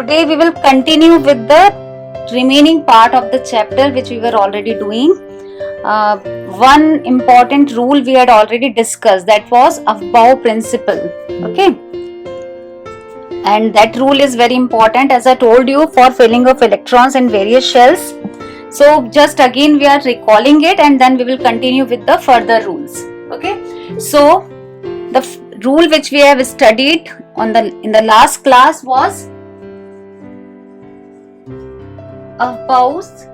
today we will continue with the remaining part of the chapter which we were already doing. One important rule we had already discussed, that was Aufbau principle. Okay, and that rule is very important, as I told you, for filling of electrons in various shells. So just again we are recalling it, and then we will continue with the further rules. Okay, so the rule which we have studied in the last class was Aufbau's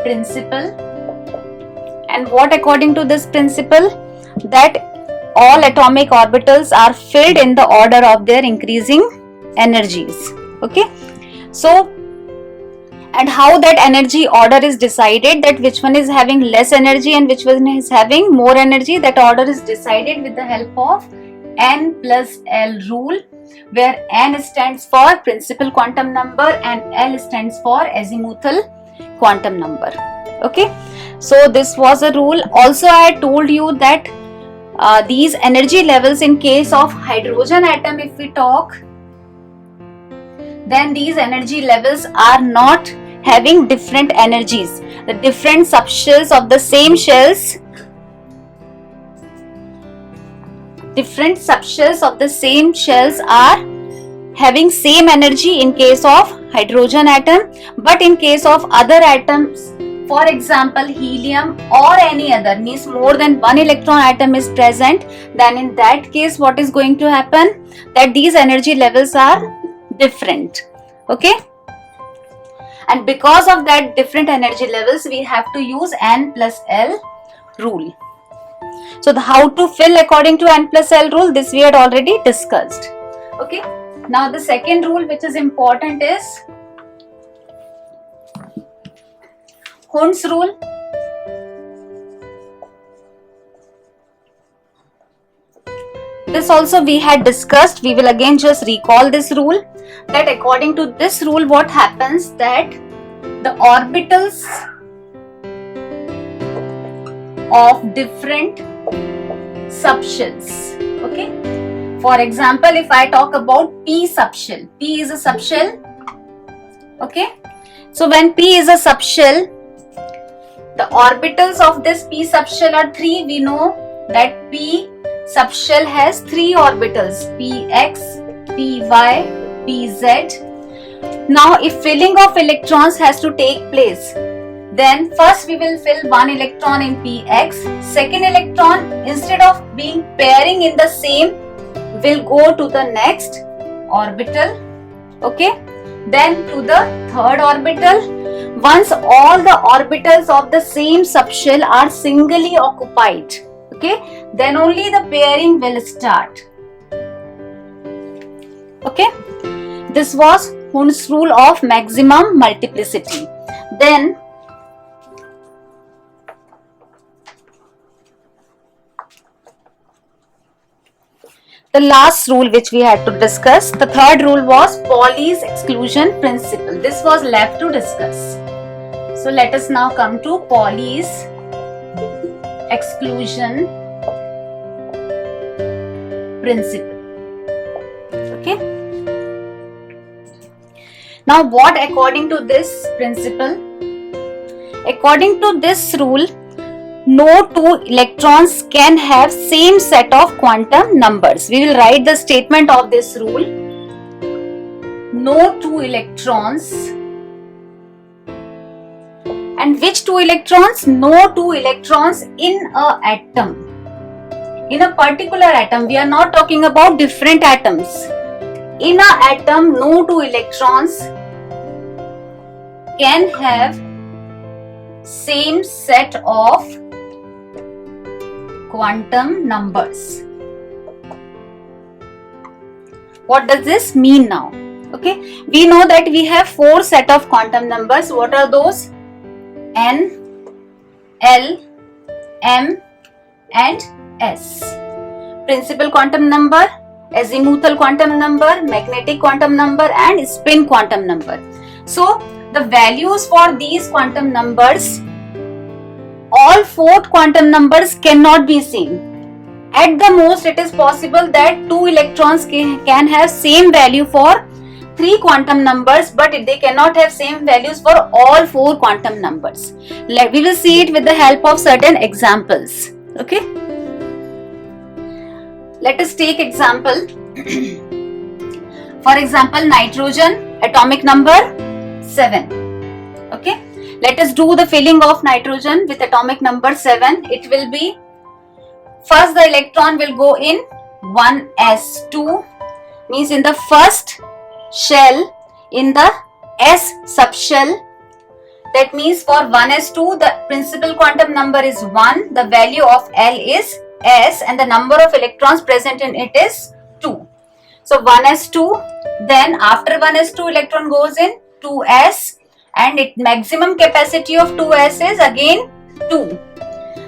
principle, and what according to this principle, that all atomic orbitals are filled in the order of their increasing energies. Okay, so and how that energy order is decided, that which one is having less energy and which one is having more energy, that order is decided with the help of N plus L rule, where N stands for principal quantum number and L stands for azimuthal quantum number. Okay, so this was a rule. Also I told you that these energy levels in case of hydrogen atom, if we talk, then these energy levels are not having different energies. The different subshells of the same shells, are having same energy in case of hydrogen atom, but in case of other atoms, for example helium or any other, means more than one electron atom is present, then in that case what is going to happen, that these energy levels are different. Okay, and because of that different energy levels, we have to use N plus L rule. So how to fill according to N plus L rule, this we had already discussed. Okay, now the second rule which is important is Hund's rule. This also we had discussed. We will again just recall this rule, that according to this rule what happens, that the orbitals of different subshells. Okay, for example if I talk about P subshell, P is a subshell. Okay, so when P is a subshell, the orbitals of this P subshell are 3. We know that P subshell has 3 orbitals, Px, Py, Pz. Now if filling of electrons has to take place, then first we will fill one electron in Px, second electron, instead of being pairing in the same, will go to the next orbital. Okay, then to the third orbital. Once all the orbitals of the same subshell are singly occupied, okay, then only the pairing will start. Okay, this was Hund's rule of maximum multiplicity. Then the last rule which we had to discuss, the third rule, was Pauli's exclusion principle. This was left to discuss. So let us now come to Pauli's exclusion principle. Okay. Now what according to this principle? According to this rule, no two electrons can have same set of quantum numbers. We will write the statement of this rule. No two electrons. And which two electrons? No two electrons in a atom. In a particular atom, we are not talking about different atoms. In a atom, no two electrons can have same set of quantum numbers. What does this mean now? Okay, we know that we have 4 set of quantum numbers. What are those? N, L, M and S. Principal quantum number, azimuthal quantum number, magnetic quantum number and spin quantum number. So the values for these quantum numbers, all 4 quantum numbers cannot be same. at the most it is possible that 2 electrons can have same value for 3 quantum numbers, but they cannot have same values for all 4 quantum numbers. We will see it with the help of certain examples. Okay, let us take example. For example, nitrogen, atomic number 7. Okay, let us do the filling of nitrogen with atomic number 7. It will be, first the electron will go in 1s2, means in the first shell in the s subshell. That means for 1s2 the principal quantum number is 1, the value of L is s, and the number of electrons present in it is 2. So 1s2, then after 1s2 electron goes in 2s, and its maximum capacity of 2s is again 2.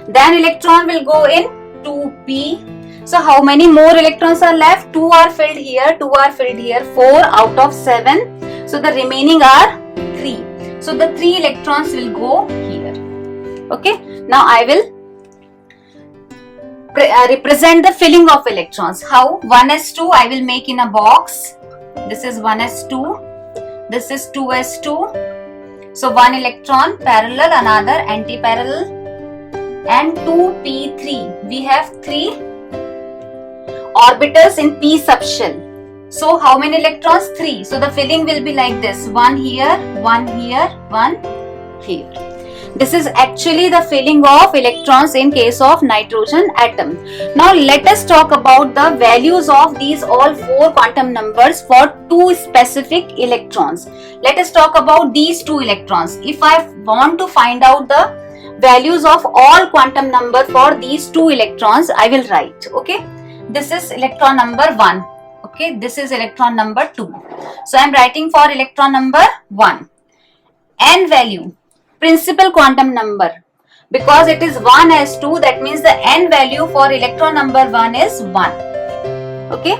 Then electron will go in 2p. So how many more electrons are left? 2 are filled here, 2 are filled here, 4 out of 7. So the remaining are 3. So the 3 electrons will go here. Okay, now I will represent the filling of electrons. How? 1s2 I will make in a box. This is 1s2, this is 2s2. So one electron parallel, another anti-parallel, and 2p3. We have 3 orbitals in p subshell. So how many electrons? 3. So the filling will be like this: 1 here, 1 here, 1 here. This is actually the filling of electrons in case of nitrogen atom. Now let us talk about the values of these all 4 quantum numbers for 2 specific electrons. Let us talk about these 2 electrons. If I want to find out the values of all quantum number for these 2 electrons, I will write. Okay, this is electron number 1. Okay, this is electron number 2. So I am writing for electron number 1. N value, principal quantum number, because it is 1s2, that means the n value for electron number 1 is 1. Okay,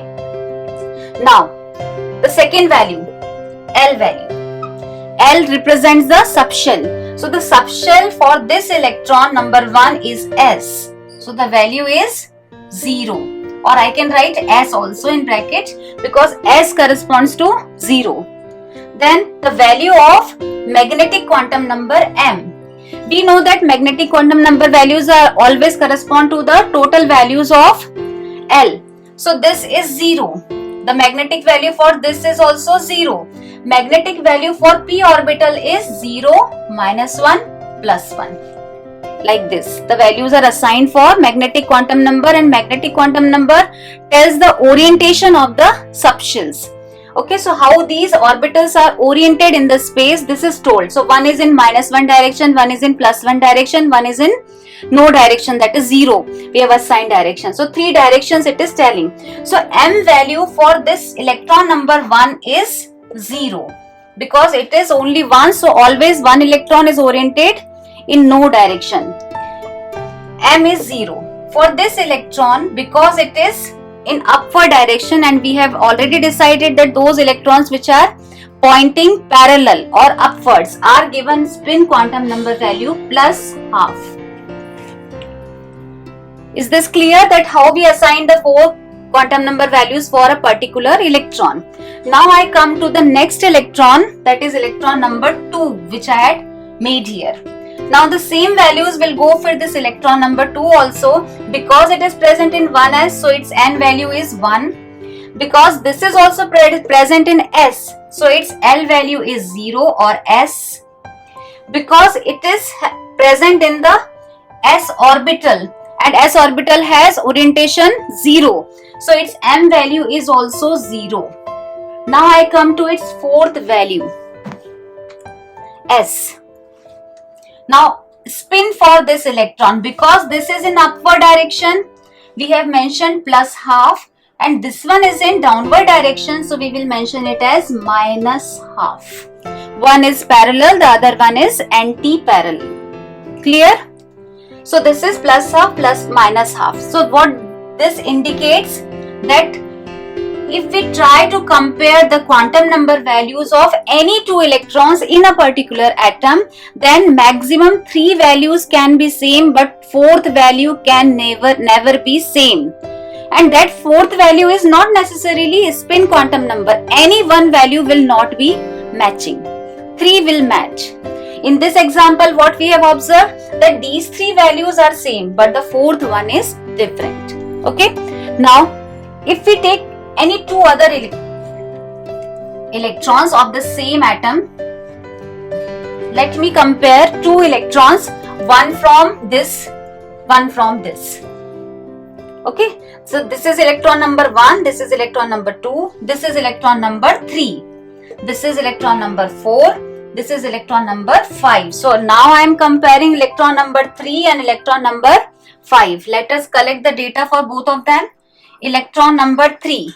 now the second value, L value. L represents the subshell. So the subshell for this electron number 1 is s. So the value is 0, or I can write s also in bracket because s corresponds to 0. Then the value of magnetic quantum number m. We know that magnetic quantum number values are always correspond to the total values of L. So this is 0. The magnetic value for this is also 0. Magnetic value for p orbital is 0, -1, +1. Like this. The values are assigned for magnetic quantum number, and magnetic quantum number tells the orientation of the subshells. Okay, so how these orbitals are oriented in the space, this is told. So one is in -1 direction, one is in +1 direction, one is in no direction, that is 0. We have assigned direction. So 3 directions it is telling. So m value for this electron number 1 is 0 because it is only 1. So always one electron is oriented in no direction. M is 0. For this electron, because it is in upward direction, and we have already decided that those electrons which are pointing parallel or upwards are given spin quantum number value +12. Is this clear that how we assign the 4 quantum number values for a particular electron? Now I come to the next electron, that is electron number 2, which I had made here. Now the same values will go for this electron number 2 also, because it is present in 1s, so its n value is 1. Because this is also present in s, so its L value is 0 or s. Because it is present in the s orbital, and s orbital has orientation 0, so its m value is also 0. Now I come to its 4th value, s. Now spin for this electron, because this is in upward direction, we have mentioned +12, and this one is in downward direction, so we will mention it as -12. One is parallel, the other one is anti-parallel. Clear? So this is +12 plus -12. So what this indicates, that if we try to compare the quantum number values of any two electrons in a particular atom, then maximum 3 values can be same, but fourth value can never be same. And that fourth value is not necessarily a spin quantum number. Any one value will not be matching. 3 will match. In this example, what we have observed, that these 3 values are same, but the fourth one is different. Okay. Now, if we take any two other electrons of the same atom, let me compare two electrons, one from this, one from this. Okay, so this is electron number 1, this is electron number 2, this is electron number 3, this is electron number 4, this is electron number 5. So now I am comparing electron number 3 and electron number 5. Let us collect the data for both of them. Electron number 3.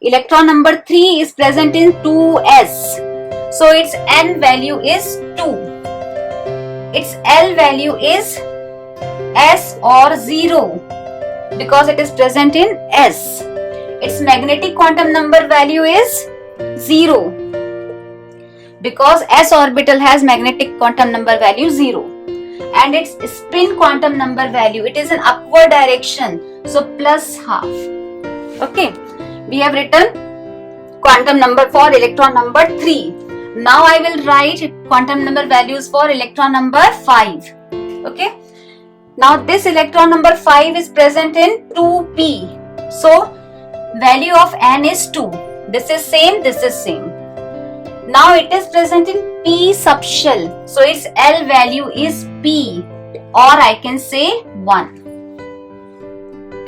Electron number 3 is present in 2s. So its n value is 2. Its L value is s or 0 because it is present in s. Its magnetic quantum number value is 0 because s orbital has magnetic quantum number value 0. And its spin quantum number value, it is in upward direction, so plus half. Okay, we have written quantum number for electron number 3. Now I will write quantum number values for electron number 5. Okay, now this electron number 5 is present in 2p, so value of n is 2. This is same, this is same. Now it is present in p subshell, so its L value is p, or I can say 1.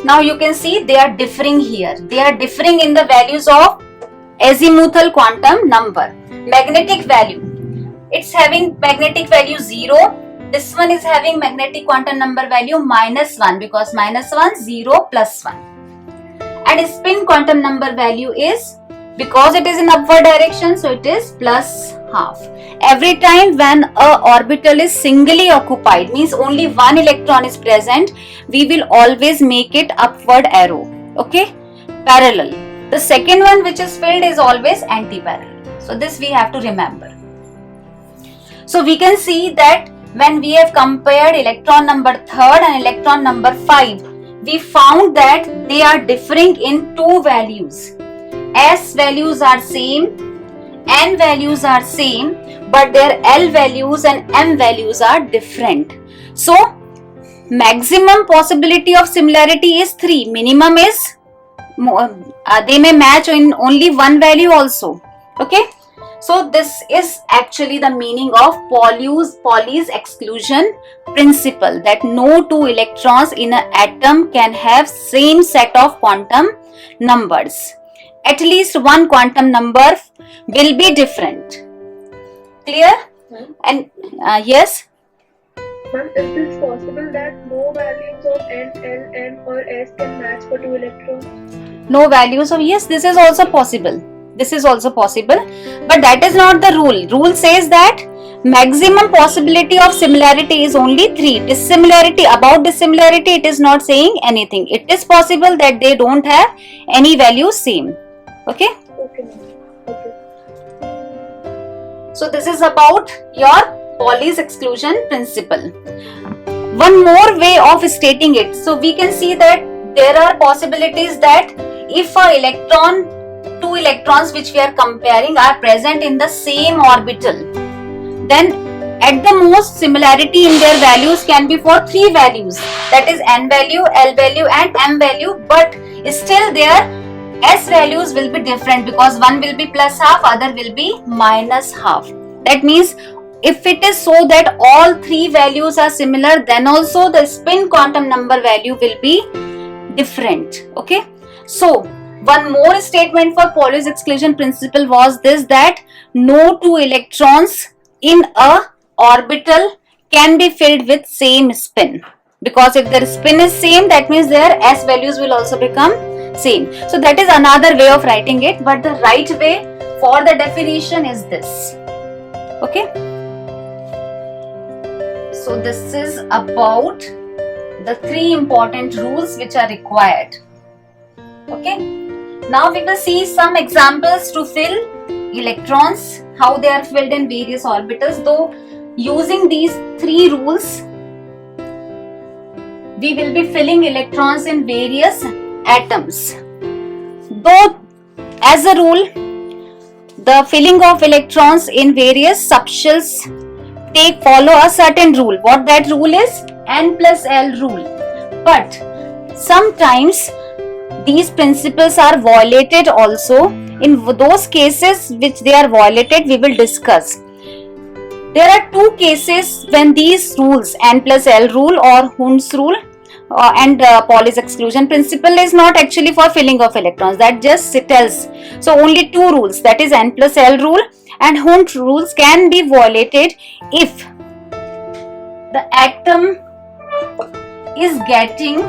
Now you can see they are differing here. They are differing in the values of azimuthal quantum number. Magnetic value, it's having magnetic value 0. This one is having magnetic quantum number value -1 because -1, 0, +1. And spin quantum number value is, because it is in upward direction, so it is plus half. Every time when a orbital is singly occupied, means only one electron is present, we will always make it upward arrow. Okay, parallel. The second one which is filled is always anti-parallel. So this we have to remember. So we can see that when we have compared electron number 3rd and electron number 5, we found that they are differing in two values. S values are same, N values are same, but their L values and M values are different. So maximum possibility of similarity is 3. Minimum is they may match in only one value also. Okay, so this is actually the meaning of Pauli's exclusion principle, that no two electrons in an atom can have same set of quantum numbers. At least one quantum number will be different. Clear? And yes? Ma'am, is it possible that no values of N, L, M or S can match for two electrons? No values of, yes, this is also possible. This is also possible. But that is not the rule. Rule says that maximum possibility of similarity is only 3. Dissimilarity, about dissimilarity, it is not saying anything. It is possible that they don't have any value same. Okay? Okay. Okay. So this is about your Pauli's exclusion principle. One more way of stating it. So we can see that there are possibilities that if two electrons which we are comparing are present in the same orbital, then at the most similarity in their values can be for 3 values, that is N value, L value and M value, but still their S values will be different because one will be plus half, other will be minus half. That means if it is so that all 3 values are similar, then also the spin quantum number value will be different. Okay, so one more statement for Pauli's exclusion principle was this, that no two electrons in a orbital can be filled with same spin, because if their spin is same, that means their S values will also become same. So that is another way of writing it, but the right way for the definition is this. Okay, so this is about the 3 important rules which are required. Okay, Now we will see some examples to fill electrons, how they are filled in various orbitals. Though using these three rules, we will be filling electrons in various atoms. Though as a rule, the filling of electrons in various subshells follow a certain rule. What that rule is? N plus L rule. But sometimes these principles are violated also. In those cases which they are violated, we will discuss. There are two cases when these rules, N plus L rule or Hund's rule and Pauli's exclusion principle, is not actually for filling of electrons. That just tells. So only two rules, that is N plus L rule and Hund's rules, can be violated if the atom is getting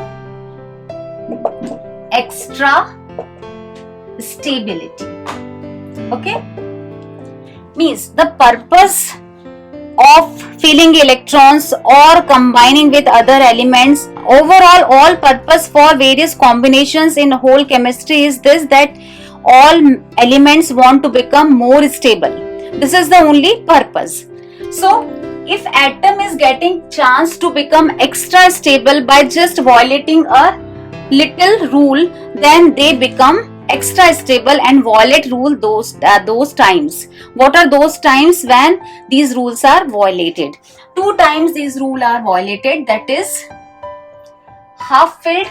extra stability. Okay, means the purpose of filling electrons or combining with other elements, overall all purpose for various combinations in whole chemistry is this, that all elements want to become more stable. This is the only purpose. So if atom is getting chance to become extra stable by just violating a little rule, then they become extra stable and violate rule those times. What are those times when these rules are violated? Two times these rules are violated, that is half filled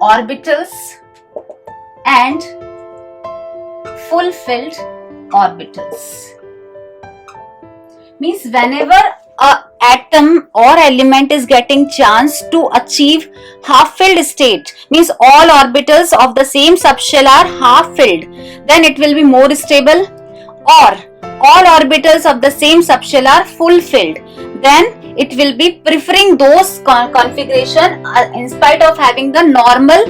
orbitals and full filled orbitals. Means whenever a atom or element is getting chance to achieve half filled state, means all orbitals of the same subshell are half filled, then it will be more stable. Or all orbitals of the same subshell are full filled, then it will be preferring those configuration in spite of having the normal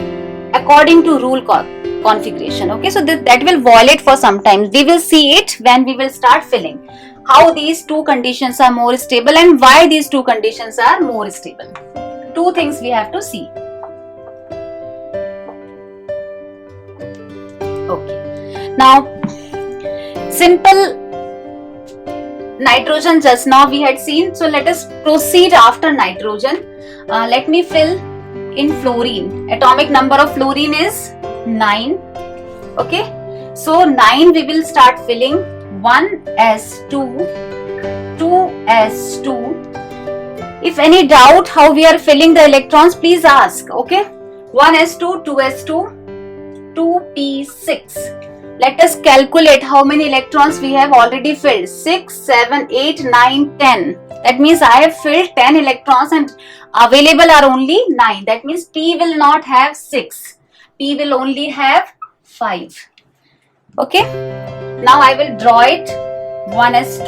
according to rule configuration. Okay, so that will violate for some time. We will see it when we will start filling, how these two conditions are more stable and why these two conditions are more stable. Two things we have to see. Okay, now simple nitrogen just now we had seen, so let us proceed after nitrogen. Let me fill in fluorine. Atomic number of fluorine is 9. Okay, so 9 we will start filling. 1s2, 2s2. If any doubt how we are filling the electrons, please ask. Okay, 1s2, 2s2, 2p6. Let us calculate how many electrons we have already filled. 6, 7, 8, 9, 10. That means I have filled 10 electrons and available are only 9. That means P will not have 6. P will only have 5. Okay. Now I will draw it. 1s2,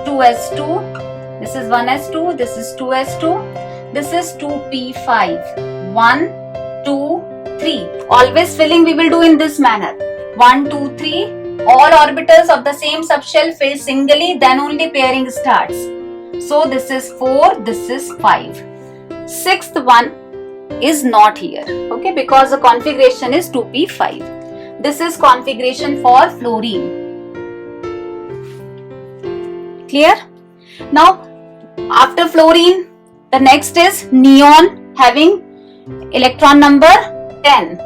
2s2, this is 1s2, this is 2s2, this is 2p5. 1, 2, 3. Always filling we will do in this manner. 1, 2, 3. All orbitals of the same subshell fill singly, then only pairing starts. So this is 4, this is 5. Sixth one is not here. Okay, because the configuration is 2p5. This is configuration for fluorine. Clear? Now, after fluorine, the next is neon, having electron number 10.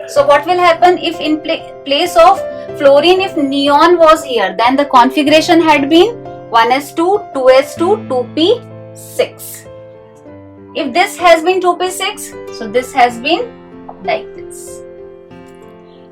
So what will happen if in place of fluorine, if neon was here, then the configuration had been 1s2, 2s2, 2p6. If this has been 2p6, so this has been like this.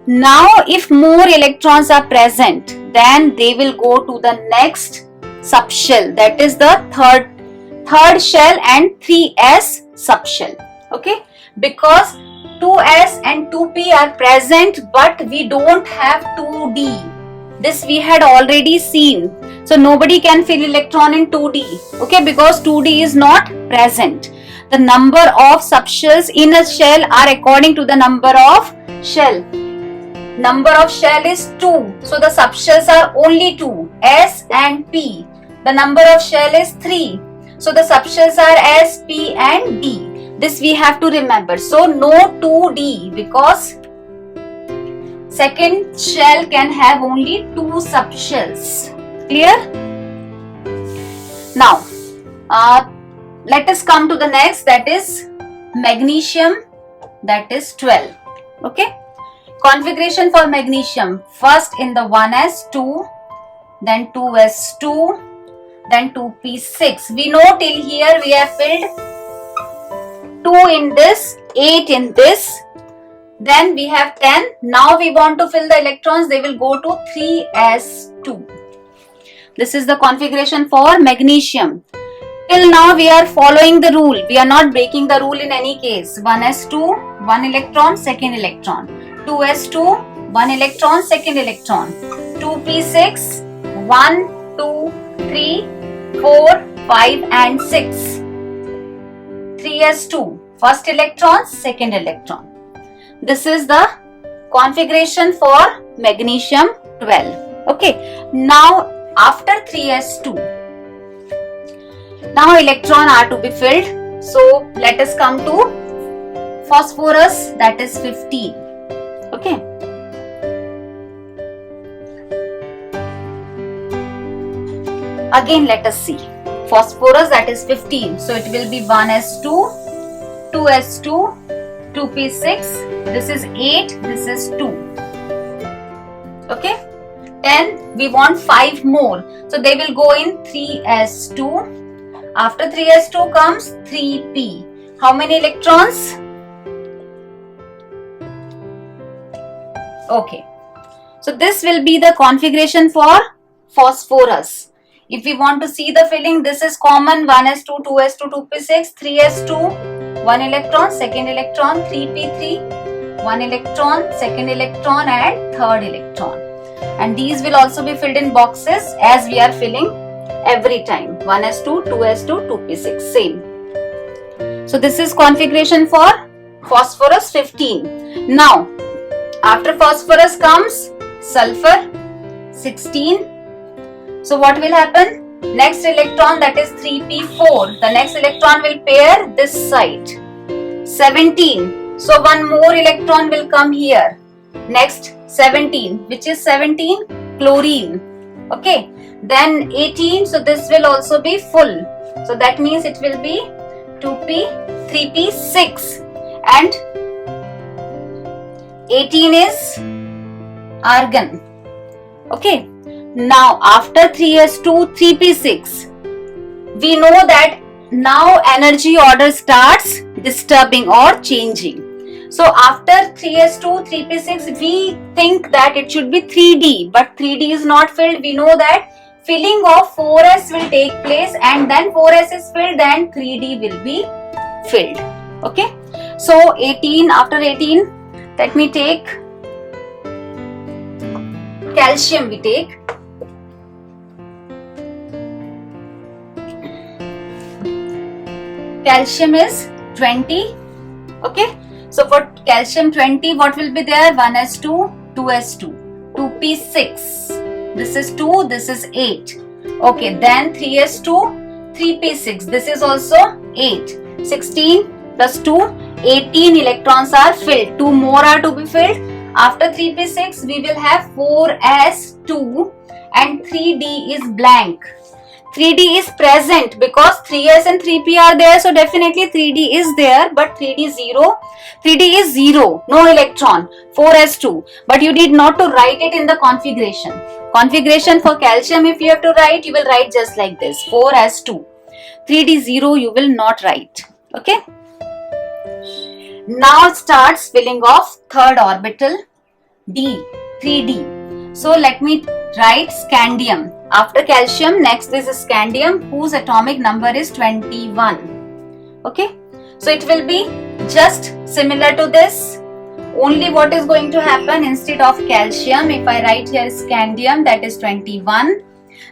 Now if more electrons are present, then they will go to the next subshell, that is the third shell and 3s subshell. Okay, because 2s and 2p are present but we don't have 2d. This we had already seen. So nobody can fill electron in 2d. Okay, because 2d is not present. The number of subshells in a shell are according to the number of shell. Number of shell is 2. So the subshells are only 2. S and P. The number of shell is 3. So the subshells are S, P and D. This we have to remember. So no 2D, because second shell can have only 2 subshells. Clear? Now, let us come to the next, that is magnesium, that is 12. Okay? Configuration for magnesium. First in the 1s2, then 2s2, then 2p6. We know till here we have filled 2 in this, 8 in this, then we have 10. Now we want to fill the electrons, they will go to 3s2. This is the configuration for magnesium. Till now we are following the rule, we are not breaking the rule in any case. 1s2, 1 electron, second electron. 2s2, 1 electron, second electron. 2p6, 1, 2, 3, 4, 5 and 6. 3s2, first electron, second electron. This is the configuration for magnesium 12. Okay, now after 3s2, now electron are to be filled. So let us come to phosphorus, that is 15. Okay. Again let us see. Phosphorus, that is 15. So it will be 1s2, 2s2, 2p6. This is 8. This is 2. Okay. 10. We want 5 more. So they will go in 3s2. After 3s2 comes 3p. How many electrons? Okay. So this will be the configuration for phosphorus. If we want to see the filling, this is common: 1s2, 2s2, 2p6, 3s2, 1 electron, second electron, 3p3, 1 electron, second electron and third electron. And these will also be filled in boxes as we are filling every time: 1s2, 2s2, 2p6, same. So this is configuration for phosphorus 15. Now after phosphorus comes sulfur 16. So what will happen? Next electron, that is 3p4. The next electron will pair this side. 17. So one more electron will come here. Next 17. Which is 17? Chlorine. Okay. Then 18. So this will also be full. So that means it will be 2p, 3p6. And 18 is argon. Okay. Now after 3s2, 3p6, we know that now energy order starts disturbing or changing. So after 3s2, 3p6, we think that it should be 3d, but 3d is not filled. We know that filling of 4s will take place, and then 4s is filled, then 3d will be filled. Okay. So 18, after 18, let me take calcium. We take calcium is 20. Okay. So for calcium 20, what will be there? 1s2, 2s2, 2p6. This is 2, this is 8. Okay. Then 3s2, 3p6. This is also 8. 16 plus 2, 18 electrons are filled. 2 more are to be filled. After 3p6, we will have 4s2 and 3d is blank. 3d is present because 3s and 3p are there, so definitely 3d is there, but 3d is 0. 3d is 0, no electron. 4s2, but you need not to write it in the configuration. Configuration for calcium, if you have to write, you will write just like this: 4s2. 3d 0 you will not write. Okay. Now starts filling of third orbital, D, 3d. So let me write scandium. After calcium, next is scandium, whose atomic number is 21. Okay. So it will be just similar to this. Only what is going to happen, instead of calcium, if I write here scandium, that is 21,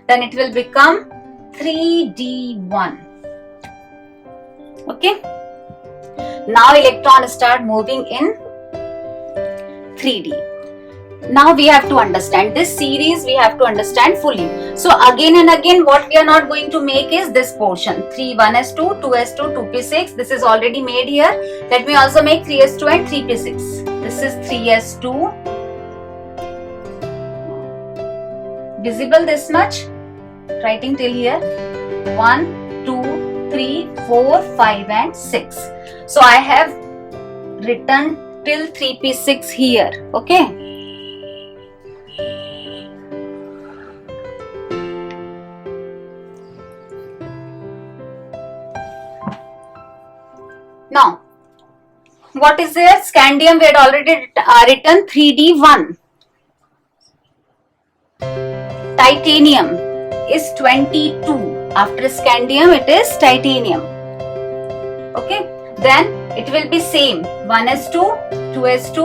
then it will become 3d1. Okay. Now electrons start moving in 3d. Now we have to understand this series, we have to understand fully. So again and again what we are not going to make is this portion 3 1s2 2s2 2p6. This is already made here. Let me also make 3s2 and 3p6. This is 3s2. Visible this much? Writing till here 1 2 3 4 5 and 6. So I have written till 3p6 here. Okay. Now, what is there? Scandium we had already written 3d1. Titanium is 22. After scandium it is titanium. Okay. Then it will be same 1s2, 2s2,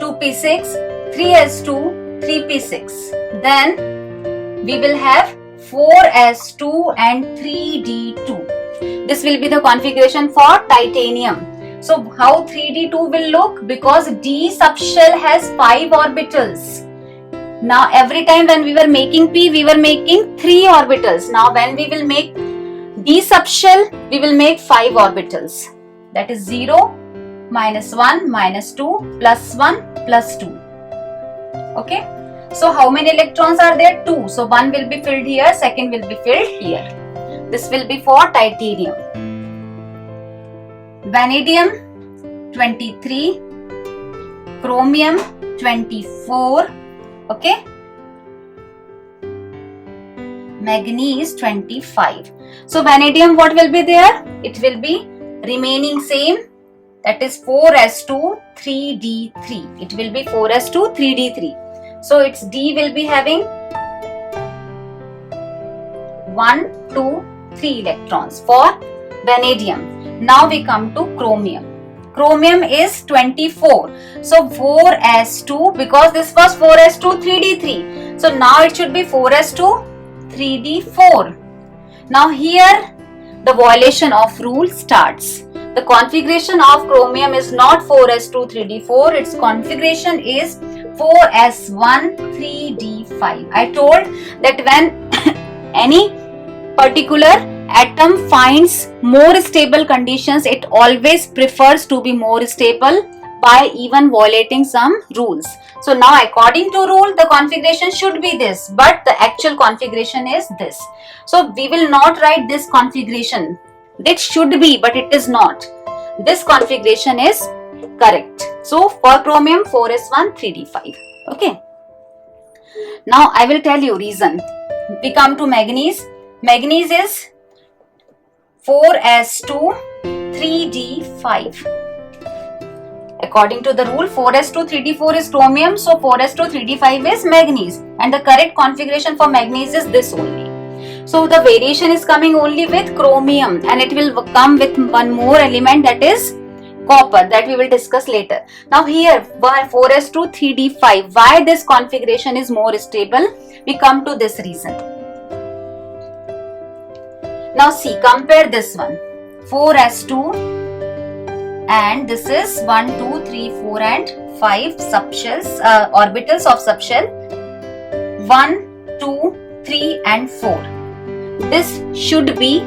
2p6, 3s2, 3p6. Then we will have 4s2 and 3d2. This will be the configuration for titanium. So how 3d2 will look? Because d subshell has 5 orbitals. Now every time when we were making p, we were making 3 orbitals. Now when we will make d subshell, we will make 5 orbitals. That is 0, minus 1, minus 2, plus 1, plus 2. Okay. So how many electrons are there? 2. So one will be filled here, second will be filled here. This will be for titanium. Vanadium 23, chromium 24, okay. Manganese 25. So vanadium what will be there? It will be remaining same, that is 4s2 3d3. It will be 4s2 3d3. So its d will be having 1, 2, 3 electrons for vanadium. Now we come to chromium. Chromium is 24. So 4s2, because this was 4s2 3d3. So now it should be 4s2 3d4. Now here the violation of rule starts. The configuration of chromium is not 4s2 3d4. Its configuration is 4s1 3d5. I told that when any particular atom finds more stable conditions, it always prefers to be more stable by even violating some rules. So now according to rule the configuration should be this, but the actual configuration is this. So we will not write this configuration. It should be, but it is not. This configuration is correct. So for chromium 4s1 3d5. Okay. Now I will tell you reason. We come to manganese. Manganese is 4s2 3d5. According to the rule 4s2 3d4 is chromium, so 4s2 3d5 is manganese, and the correct configuration for manganese is this only. So the variation is coming only with chromium, and it will come with one more element, that is copper, that we will discuss later. Now here 4s2 3d5, why this configuration is more stable? We come to this reason. Now see, compare this one 4s2 and this is 1, 2, 3, 4 and 5 subshells, orbitals of subshell 1, 2, 3 and 4. This should be,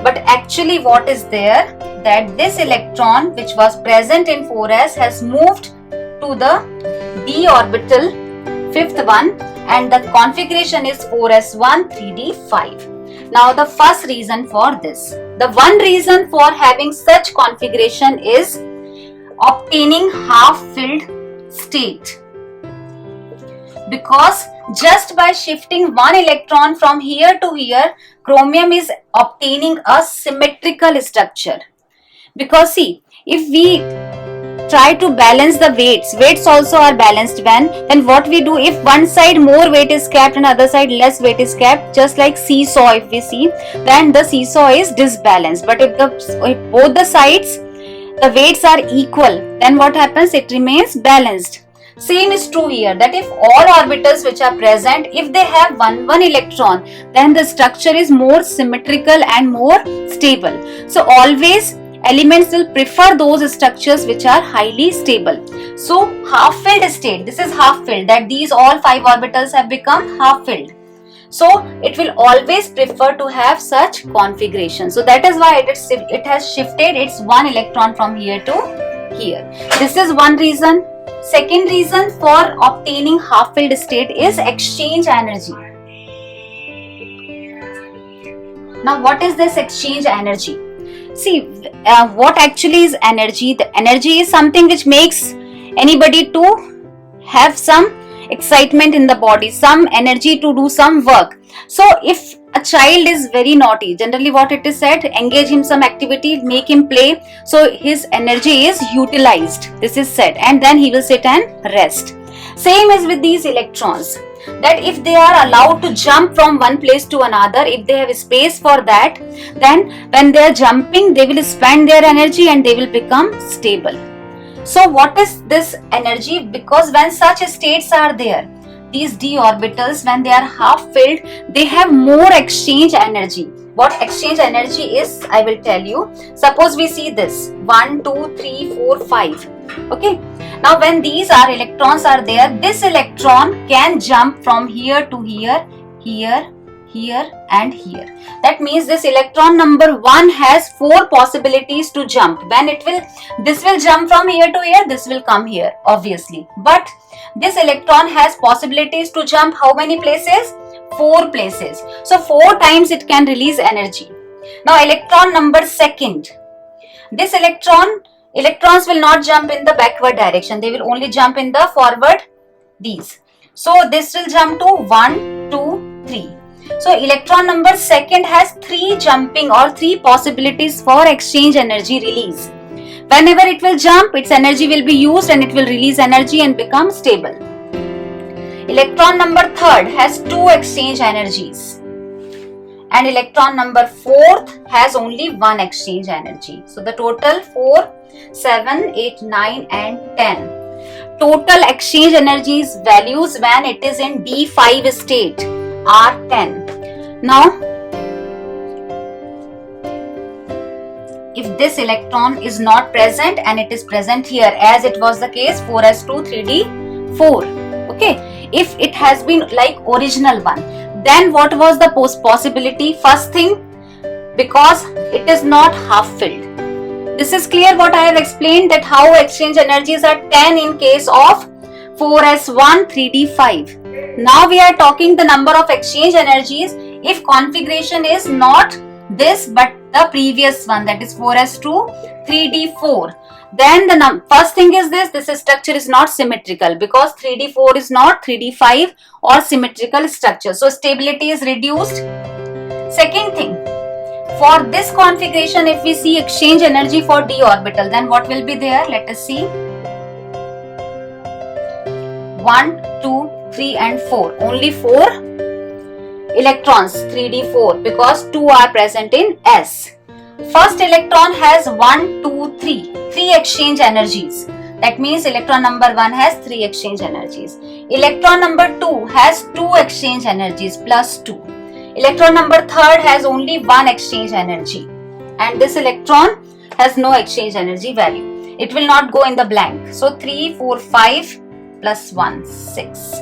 but actually what is there, that this electron which was present in 4s has moved to the d orbital, fifth one, and the configuration is 4s1 3d5. Now the first reason for this, the one reason for having such configuration is obtaining half-filled state. Because just by shifting one electron from here to here, chromium is obtaining a symmetrical structure. Because see, if we try to balance the weights also are balanced when, then what we do, if one side more weight is kept and other side less weight is kept, just like seesaw if we see, then the seesaw is disbalanced. But if both the sides the weights are equal, then what happens? It remains balanced. Same is true here, that if all orbitals which are present, if they have one electron, then the structure is more symmetrical and more stable. So always elements will prefer those structures which are highly stable. So half-filled state, this is half-filled, that these all 5 orbitals have become half-filled. So it will always prefer to have such configuration. So that is why it has shifted its one electron from here to here. This is one reason. Second reason for obtaining half-filled state is exchange energy. Now what is this exchange energy? See, what actually is energy? The energy is something which makes anybody to have some excitement in the body, some energy to do some work. So if a child is very naughty, generally what it is said, engage him some activity, make him play, so his energy is utilized, this is said, and then he will sit and rest. Same as with these electrons, that if they are allowed to jump from one place to another, if they have space for that, then when they are jumping, they will spend their energy and they will become stable. So what is this energy? Because when such states are there, these d orbitals, when they are half filled, they have more exchange energy. What exchange energy is, I will tell you. Suppose we see this 1, 2, 3, 4, 5. Okay. Now when these electrons are there, this electron can jump from here to here, here, here and here. That means this electron number 1 has 4 possibilities to jump. When this will jump from here to here, this will come here, obviously. But this electron has possibilities to jump how many places? 4 places. So 4 times it can release energy. Now electron number 2. This electrons will not jump in the backward direction. They will only jump in the forward, these. So this will jump to 1, 2, 3. So electron number 2 has 3 jumping or 3 possibilities for exchange energy release. Whenever it will jump, its energy will be used and it will release energy and become stable. Electron number 3 has 2 exchange energies. And electron number 4 has only 1 exchange energy. So the total 4, 7, 8, 9 and 10. Total exchange energies values when it is in D5 state are 10. Now, if this electron is not present and it is present here, as it was the case 4s2 3d4, okay, if it has been like original one, then what was the possibility? First thing, because it is not half filled. This is clear what I have explained, that how exchange energies are 10 in case of 4s1 3d5. Now we are talking the number of exchange energies if configuration is not this but the previous one, that is 4s2 3d4. Then the first thing is this structure is not symmetrical because 3d4 is not 3d5 or symmetrical structure. So stability is reduced. Second thing, for this configuration, if we see exchange energy for d orbital, then what will be there? Let us see. 1, 2, 3 and 4. Only 4 electrons, 3d4, because 2 are present in S. First electron has 1, 2, 3. 3 exchange energies. That means electron number 1 has 3 exchange energies. Electron number 2 has 2 exchange energies plus 2. Electron number 3 has only 1 exchange energy. And this electron has no exchange energy value. It will not go in the blank. So 3, 4, 5 plus 1, 6.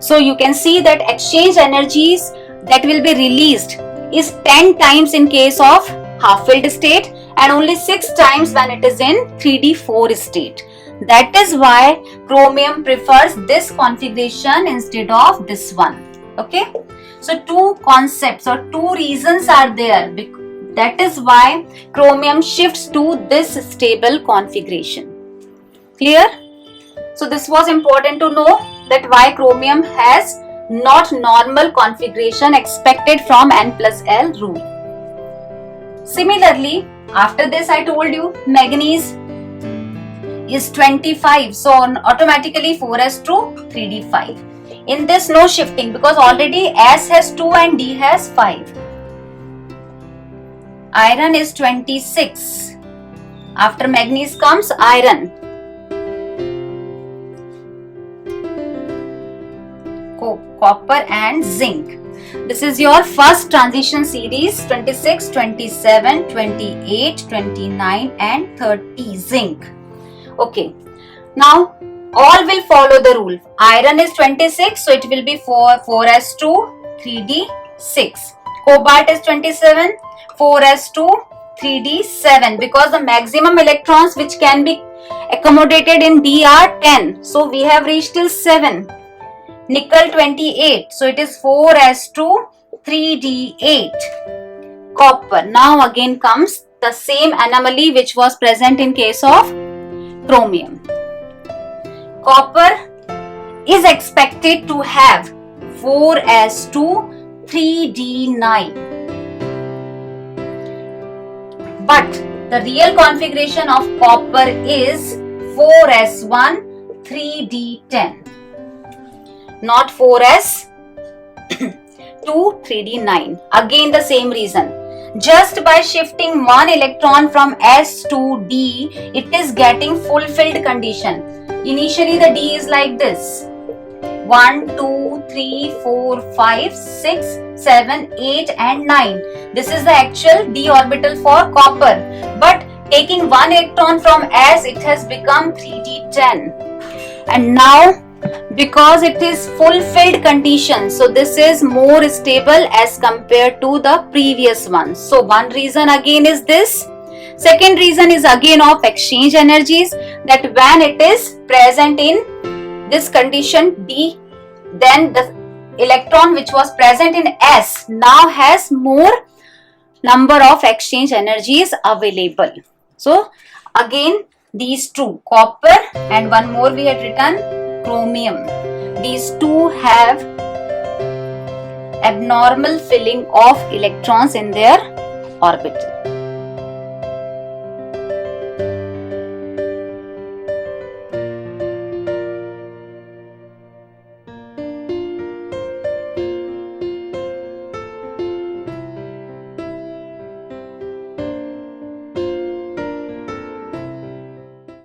So you can see that exchange energies that will be released is 10 times in case of half-filled state and only 6 times when it is in 3d4 state. That is why chromium prefers this configuration instead of this one. Okay. So 2 concepts or 2 reasons are there. That is why chromium shifts to this stable configuration. Clear? So this was important to know, that why chromium has not normal configuration expected from N plus L rule. Similarly, after this I told you manganese is 25, so automatically 4s2 3d5. In this no shifting because already S has 2 and D has 5. Iron is 26. After manganese comes iron. Copper and zinc. This is your first transition series 26, 27, 28, 29 and 30 zinc. Okay. Now all will follow the rule. Iron is 26, so it will be 4s2 3d6. Cobalt is 27, 4s2, 3d7, because the maximum electrons which can be accommodated in d are 10. So we have reached till 7. Nickel 28, so it is 4s2, 3d8. Copper. Now again comes the same anomaly which was present in case of chromium. Copper is expected to have 4s2, 3d9. But the real configuration of copper is 4s1, 3d10. Not 4s2, 3d9. Again the same reason. Just by shifting one electron from S to D, it is getting fulfilled condition. Initially the D is like this. 1, 2, 3, 4, 5, 6, 7, 8 and 9. This is the actual d orbital for copper. But taking one electron from S, it has become 3d10. And now, because it is fulfilled condition, so this is more stable as compared to the previous one. So one reason again is this. Second reason is again of exchange energies, that when it is present in this condition D, then the electron which was present in S now has more number of exchange energies available. So again these two, copper and one more we had written, chromium. These two have abnormal filling of electrons in their orbital.